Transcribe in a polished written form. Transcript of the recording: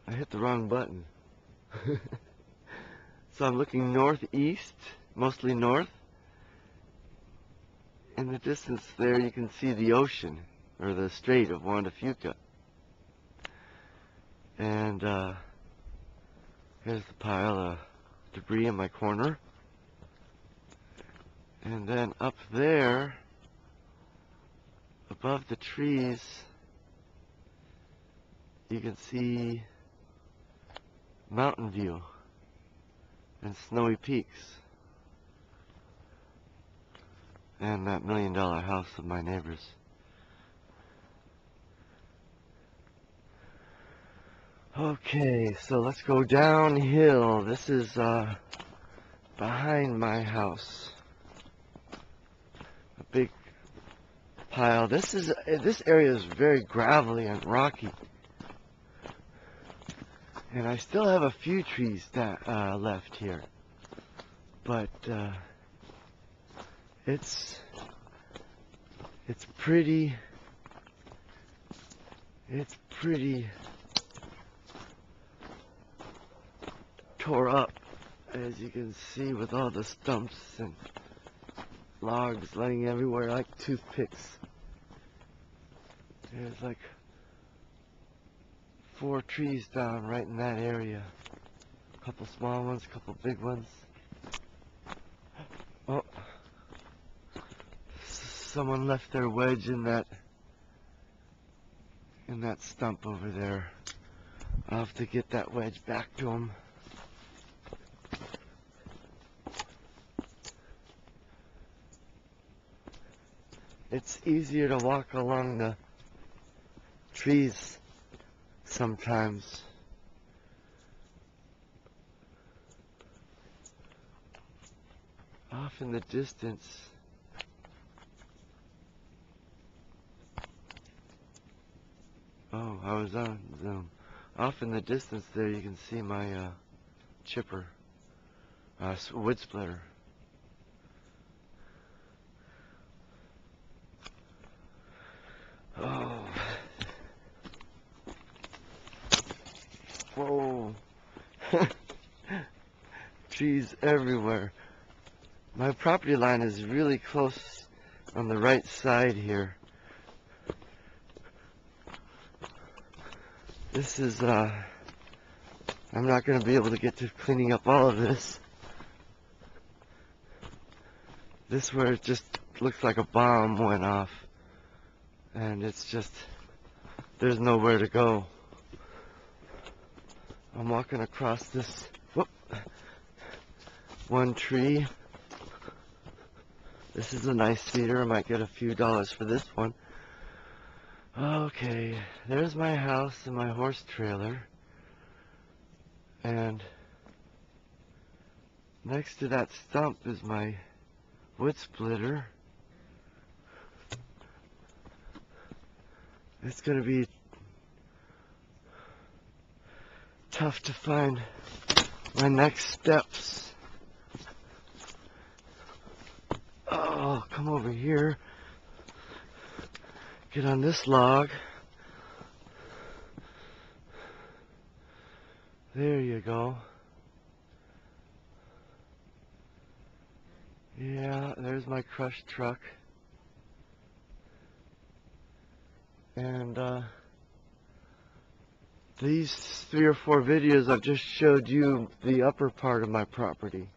I hit the wrong button. So I'm looking northeast, mostly north. In the distance there you can see the ocean, or the Strait of Juan de Fuca. And here's the pile of debris in my corner. And then up there, above the trees, you can see Mountain View and Snowy Peaks. And that $1 million house of my neighbor's. Okay, so let's go downhill. This is behind my house. A big pile. This area is very gravelly and rocky. And I still have a few trees that left here. But it's pretty tore up, as you can see, with all the stumps and logs laying everywhere like toothpicks. There's like 4 trees down right in that area. A couple small ones, a couple big ones. Oh, someone left their wedge in that stump over there. I'll have to get that wedge back to them. It's easier to walk along the trees sometimes. Off in the distance, oh, I was on Zoom. Off in the distance there you can see my chipper, wood splitter. Oh, whoa. Trees everywhere. My property line is really close on the right side here. This is, I'm not going to be able to get to cleaning up all of this. This where it just looks like a bomb went off. And it's just, there's nowhere to go. I'm walking across this, whoop, one tree. This is a nice cedar. I might get a few dollars for this one. Okay, there's my house and my horse trailer. And next to that stump is my wood splitter. It's going to be tough to find my next steps. Oh, come over here. Get on this log. There you go. Yeah, there's my crushed truck. And these 3 or 4 videos I've just showed you the upper part of my property.